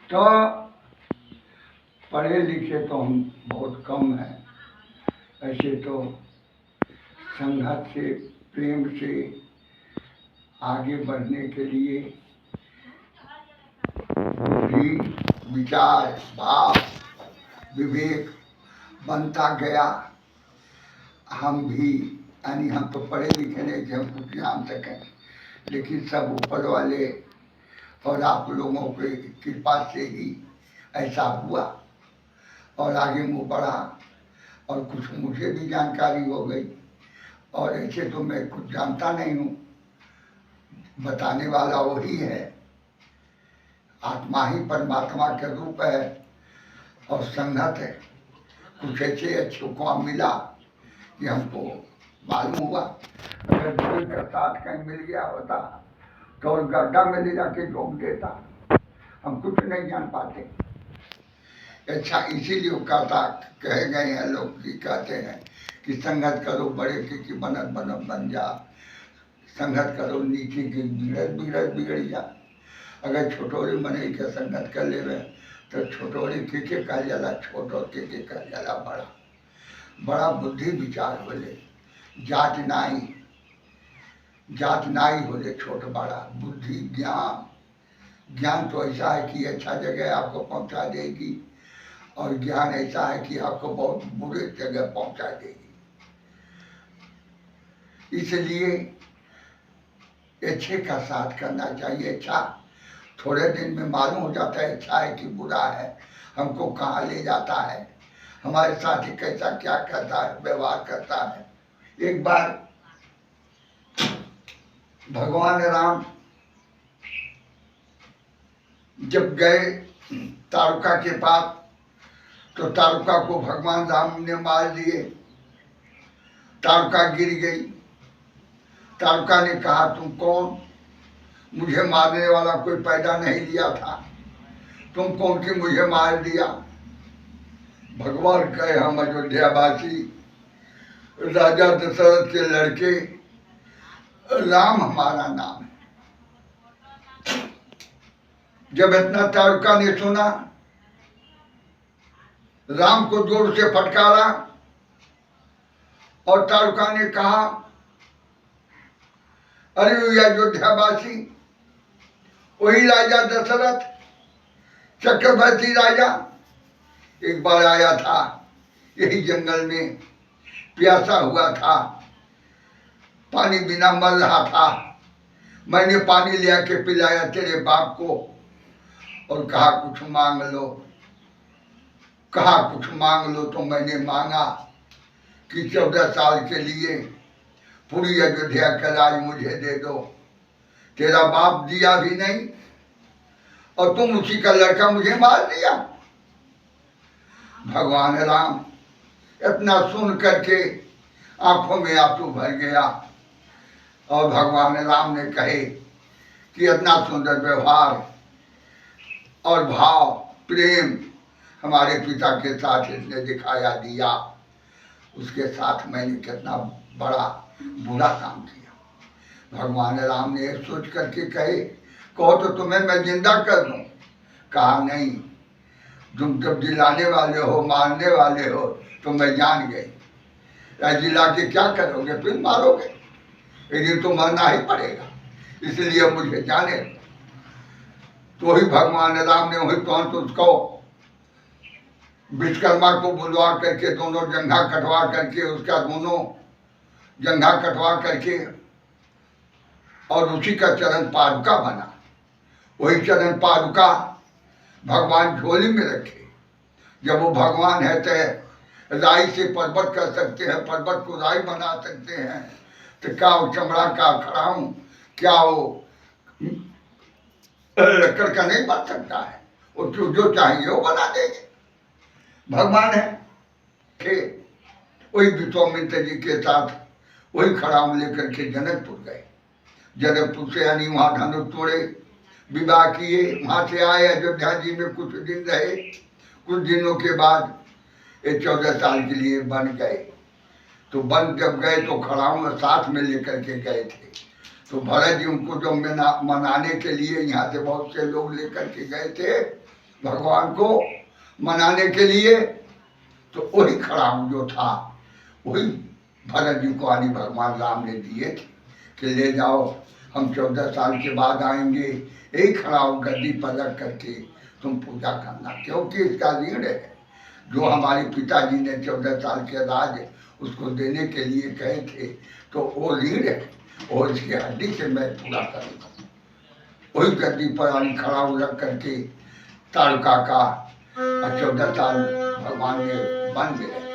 तो पढ़े लिखे तो हम बहुत कम हैं। ऐसे तो संघर्ष से, प्रेम से आगे बढ़ने के लिए बुद्धि, विचार, भाव, विवेक बनता गया। हम भी यानी हम तो पढ़े लिखे नहीं थे, हम कुछ जान सकें, लेकिन सब ऊपर वाले और आप लोगों की कृपा से ही ऐसा हुआ और आगे मुँह बढ़ा और कुछ मुझे भी जानकारी हो गई। और ऐसे तो मैं कुछ जानता नहीं हूँ, बताने वाला वही है। आत्मा ही परमात्मा के रूप है और संगत है। कुछ ऐसे अच्छों को मिला कि हमको मालूम हुआ। अगर दूर का साथ कहीं मिल गया होता तो गड्ढा में ले जाके झोंक देता, हम कुछ नहीं जान पाते। अच्छा, इसीलिए कहता कहे गए हैं लोग कि कहते हैं कि संगत करो बड़े की बनत बनत बन जा, संगत करो नीचे की बिगड़ जा। अगर छोटोरी मने के संगत कर ले तो छोटोरी के कह जाला, छोटो के कह जाला बड़ा। बड़ा बुद्धि विचार बोले, जात नाई बोले छोट बड़ा। बुद्धि ज्ञान तो ऐसा है कि अच्छा जगह आपको पहुंचा देगी और ज्ञान ऐसा है कि आपको बहुत बुरे जगह पहुंचा देगी। इसलिए अच्छे का साथ करना चाहिए। अच्छा थोड़े दिन में मालूम हो जाता है अच्छा है कि बुरा है, हमको कहाँ ले जाता है, हमारे साथ ही कैसा क्या करता है, व्यवहार करता है। एक बार भगवान राम जब गए तारुका के पास तो तारुका को भगवान राम ने मार दिए। तारुका गिर गई। तारुका ने कहा तुम कौन? मुझे मारने वाला कोई पैदा नहीं लिया था, तुम कौन कि मुझे मार दिया? भगवान कहे हम अयोध्यावासी राजा दशरथ के लड़के राम हमारा नाम है। जब इतना तारुका ने सुना, राम को जोर से फटकारा और तारुका ने कहा अरे अयोध्यावासी वही राजा दशरथ चक्रवर्ती राजा एक बार आया था, यही जंगल में प्यासा हुआ था, पानी बिना मर रहा था। मैंने पानी ले आके पिलाया तेरे बाप को और कहा कुछ मांग लो। कहा कुछ मांग लो तो मैंने मांगा कि 14 साल के लिए पूरी अयोध्या का राज मुझे दे दो। तेरा बाप दिया भी नहीं और तुम उसी का लड़का मुझे मार दिया। भगवान राम इतना सुन करके आंखों में आंसू भर गया और भगवान राम ने कहे कि इतना सुंदर व्यवहार और भाव प्रेम हमारे पिता के साथ इसने दिखाया दिया, उसके साथ मैंने कितना बड़ा बुरा काम किया। भगवान राम ने सोच करके कहे कहो तो तुम्हें मैं जिंदा कर दूं। कहा नहीं, तुम जब जिलाने वाले हो मारने वाले हो तो मैं जान गई। जिला के क्या करोगे, फिर मारोगे, लेकिन तो मरना ही पड़ेगा, इसलिए मुझे जाने। तो ही भगवान राम ने वही तुरंत उसको विश्वकर्मा को बुलवा करके दोनों जंघा कटवा करके उसका दोनों जंघा कटवा करके और उसी का चरण पादुका बना। वही चरण पादुका भगवान झोली में रखे। जब वो भगवान है तो राई से पर्वत कर सकते हैं, पर्वत को राई बना सकते हैं, तो क्या वो चमड़ा का खड़ाऊं, क्या वो लकड़ का नहीं बन सकता है? वो जो चाहिए वो बना देंगे, भगवान है। वही विश्वामित्र जी के साथ वही खड़ाऊं लेकर के जनकपुर गए। जनकपुर से यानी वहाँ धनुष तोड़े, विवाह किए, वहाँ से आए अयोध्या जी में कुछ दिन रहे। कुछ दिनों के बाद ये 14 साल के लिए बन गए। तो बन जब गए तो खड़ाऊं साथ में लेकर के गए थे। तो भरत जी उनको जो मनाने के लिए यहाँ से बहुत से लोग लेकर के गए थे भगवान को मनाने के लिए। तो वही खड़ाऊ जो था वही भरत जी को आदि भगवान राम ने दिए थे कि ले जाओ, हम 14 साल के बाद आएंगे, यही खड़ाऊ गद्दी पर रख करके तुम पूजा करना, क्योंकि इसका ऋण है जो हमारे पिताजी ने 14 साल के राज उसको देने के लिए कहे थे, तो वो ऋण है और इसकी हड्डी से मैं पूरा करूँगा। वही गद्दी पर आनी खड़ाऊ रख करके तारुका का 14 साल भगवान ने बन गए।